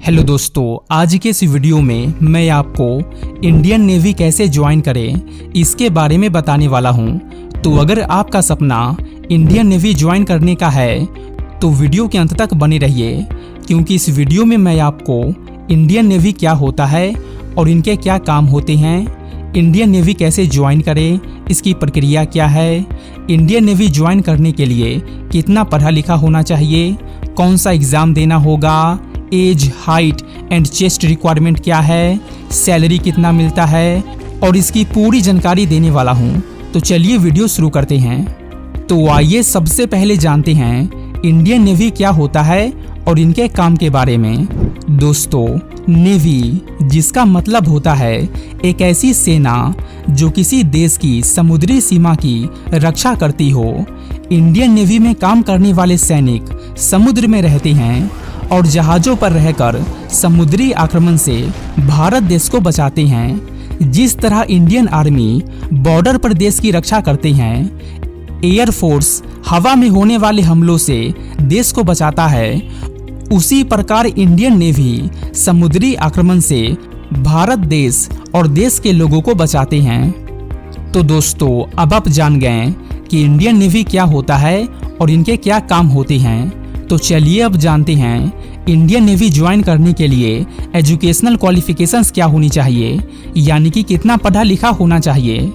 Hello दोस्तों, आज के इस वीडियो में मैं आपको इंडियन नेवी कैसे ज्वाइन करें इसके बारे में बताने वाला हूं। तो अगर आपका सपना इंडियन नेवी ज्वाइन करने का है तो वीडियो के अंत तक बने रहिए, क्योंकि इस वीडियो में मैं आपको इंडियन नेवी क्या होता है और इनके क्या काम होते हैं, इंडियन नेवी कैसे ज्वाइन करें, इसकी प्रक्रिया क्या है, इंडियन नेवी ज्वाइन करने के लिए कितना पढ़ा लिखा होना चाहिए, कौन सा एग्ज़ाम देना होगा, age, height and chest requirement क्या है, सैलरी कितना मिलता है और इसकी पूरी जानकारी देने वाला हूँ। तो चलिए वीडियो शुरू करते हैं। तो आइए सबसे पहले जानते हैं इंडियन नेवी क्या होता है और इनके काम के बारे में। दोस्तों, नेवी जिसका मतलब होता है एक ऐसी सेना जो किसी देश की समुद्री सीमा की रक्षा करती हो। इंडियन नेवी में काम करने वाले सैनिक समुद्र में रहते हैं और जहाज़ों पर रहकर समुद्री आक्रमण से भारत देश को बचाते हैं। जिस तरह इंडियन आर्मी बॉर्डर पर देश की रक्षा करते हैं, एयरफोर्स हवा में होने वाले हमलों से देश को बचाता है, उसी प्रकार इंडियन नेवी समुद्री आक्रमण से भारत देश और देश के लोगों को बचाते हैं। तो दोस्तों, अब आप जान गए कि इंडियन नेवी क्या होता है और इनके क्या काम होते हैं। तो चलिए अब जानते हैं इंडियन नेवी ज्वाइन करने के लिए एजुकेशनल क्वालिफिकेशंस क्या होनी चाहिए, यानी कि कितना पढ़ा लिखा होना चाहिए।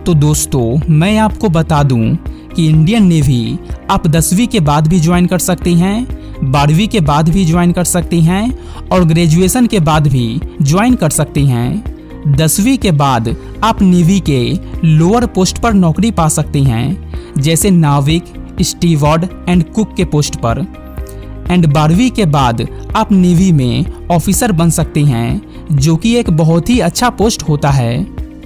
तो दोस्तों, मैं आपको बता दूं कि इंडियन नेवी आप 10वीं के बाद भी ज्वाइन कर सकते हैं, 12वीं के बाद भी ज्वाइन कर सकते हैं और ग्रेजुएशन के बाद भी ज्वाइन कर सकते हैं। 10वीं के बाद आप नेवी के लोअर पोस्ट पर नौकरी पा सकते हैं, जैसे नाविक, स्टीवर्ड एंड कुक के पोस्ट पर। एंड 12वीं के बाद आप नेवी में ऑफिसर बन सकते हैं, जो कि एक बहुत ही अच्छा पोस्ट होता है।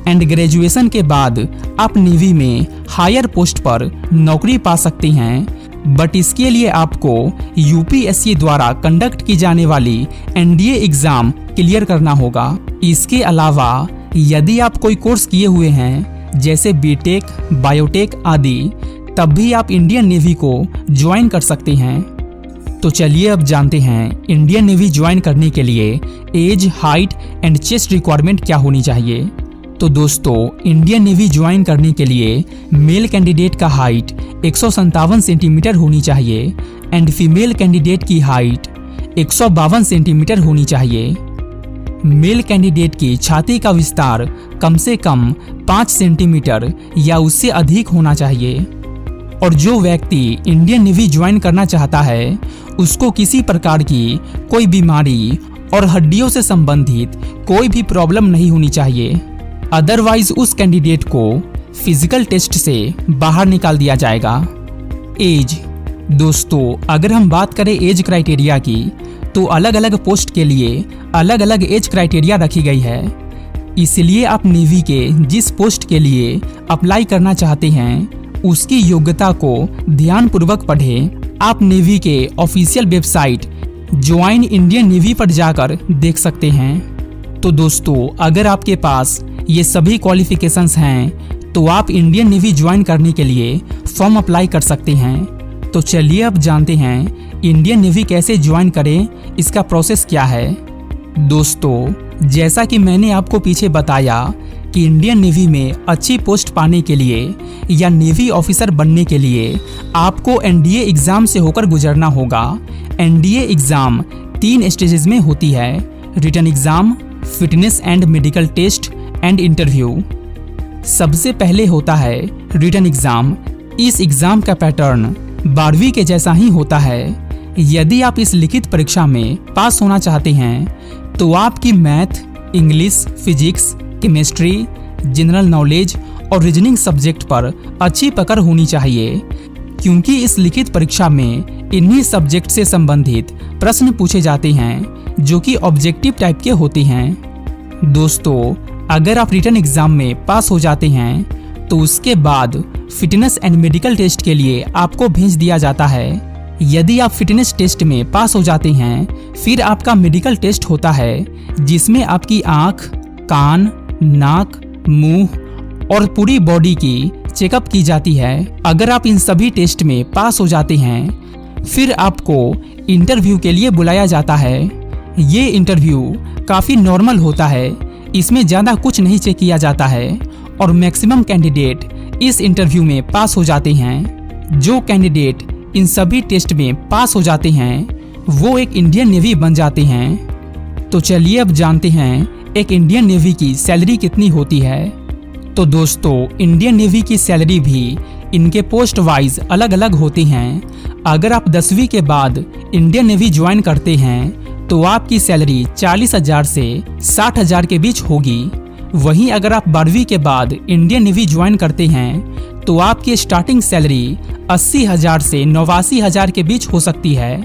एंड ग्रेजुएशन के बाद आप नेवी में हायर पोस्ट पर नौकरी पा सकते हैं, बट इसके लिए आपको यूपीएससी द्वारा कंडक्ट की जाने वाली एनडीए एग्जाम क्लियर करना होगा। इसके अलावा यदि आप कोई कोर्स किए हुए हैं, जैसे बीटेक, बायोटेक आदि, तब भी आप इंडियन नेवी को ज्वाइन कर सकते हैं। तो चलिए अब जानते हैं इंडियन नेवी ज्वाइन करने के लिए age, height and chest requirement क्या होनी चाहिए। तो दोस्तों, इंडियन नेवी ज्वाइन करने के लिए मेल कैंडिडेट का हाइट 157 सेंटीमीटर होनी चाहिए एंड फीमेल कैंडिडेट की हाइट 152 सेंटीमीटर होनी चाहिए। मेल कैंडिडेट की छाती का विस्तार कम से कम 5 सेंटीमीटर या उससे अधिक होना चाहिए। और जो व्यक्ति इंडियन नेवी ज्वाइन करना चाहता है, उसको किसी प्रकार की कोई बीमारी और हड्डियों से संबंधित कोई भी प्रॉब्लम नहीं होनी चाहिए, अदरवाइज उस कैंडिडेट को फिजिकल टेस्ट से बाहर निकाल दिया जाएगा। एज, दोस्तों अगर हम बात करें एज क्राइटेरिया की, तो अलग अलग पोस्ट के लिए अलग अलग एज क्राइटेरिया रखी गई है। इसलिए आप नेवी के जिस पोस्ट के लिए अप्लाई करना चाहते हैं, उसकी योग्यता को ध्यानपूर्वक पढ़ें। आप नेवी के official website join Indian navy पर जाकर देख सकते हैं। तो दोस्तों, अगर आपके पास ये सभी क्वालिफिकेशंस हैं, तो आप इंडियन नेवी ज्वाइन करने के लिए फॉर्म अप्लाई कर सकते हैं। तो चलिए अब जानते हैं इंडियन नेवी कैसे ज्वाइन करें, इसका प्रोसेस क्या है। दोस्तों, जैसा कि मैंने आपको पीछे बताया कि इंडियन नेवी में अच्छी पोस्ट पाने के लिए या नेवी ऑफिसर बनने के लिए आपको एनडीए एग्जाम से होकर गुजरना होगा। एनडीए एग्जाम 3 स्टेजेस में होती है: written exam, fitness and medical test and interview. सबसे पहले होता है रिटन एग्जाम। इस एग्जाम का पैटर्न 12वीं के जैसा ही होता है। यदि आप इस लिखित परीक्षा में पास होना चाहते हैं, तो आपकी math, English, physics, chemistry, general knowledge और रीजनिंग सब्जेक्ट पर अच्छी पकड़ होनी चाहिए, क्योंकि इस लिखित परीक्षा में इन्हीं सब्जेक्ट से संबंधित प्रश्न पूछे जाते हैं, जो कि ऑब्जेक्टिव टाइप के होते हैं। दोस्तों, अगर आप रिटन एग्जाम में पास हो जाते हैं, तो उसके बाद फिटनेस एंड मेडिकल टेस्ट के लिए आपको भेज दिया जाता है। यदि आप फिटनेस टेस्ट में पास हो जाते हैं, फिर आपका मेडिकल टेस्ट होता है, जिसमें आपकी आँख, कान, नाक, मुंह और पूरी बॉडी की चेकअप की जाती है। अगर आप इन सभी टेस्ट में पास हो जाते हैं, फिर आपको इंटरव्यू के लिए बुलाया जाता है। ये इंटरव्यू काफ़ी नॉर्मल होता है, इसमें ज़्यादा कुछ नहीं चेक किया जाता है और मैक्सिमम कैंडिडेट इस इंटरव्यू में पास हो जाते हैं। जो कैंडिडेट इन सभी टेस्ट में पास हो जाते हैं वो एक इंडियन नेवी बन जाते हैं। तो चलिए अब जानते हैं एक इंडियन नेवी की सैलरी कितनी होती है। तो दोस्तों, इंडियन नेवी की सैलरी भी इनके पोस्ट वाइज अलग अलग होती हैं। अगर आप 10वीं के बाद इंडियन नेवी ज्वाइन करते हैं तो आपकी सैलरी 40,000 से 60,000 के बीच होगी। वहीं अगर आप 12वीं के बाद इंडियन नेवी ज्वाइन करते हैं तो आपकी स्टार्टिंग सैलरी 80,000 से 89,000 के बीच हो सकती है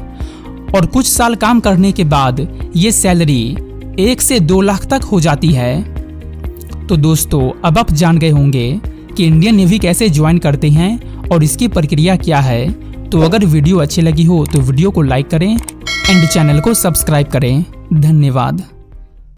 और कुछ साल काम करने के बाद ये सैलरी 1 से 2 लाख तक हो जाती है। तो दोस्तों, अब आप जान गए होंगे कि इंडियन नेवी कैसे ज्वाइन करते हैं और इसकी प्रक्रिया क्या है। तो अगर वीडियो अच्छी लगी हो तो वीडियो को लाइक करें एंड चैनल को सब्सक्राइब करें। धन्यवाद।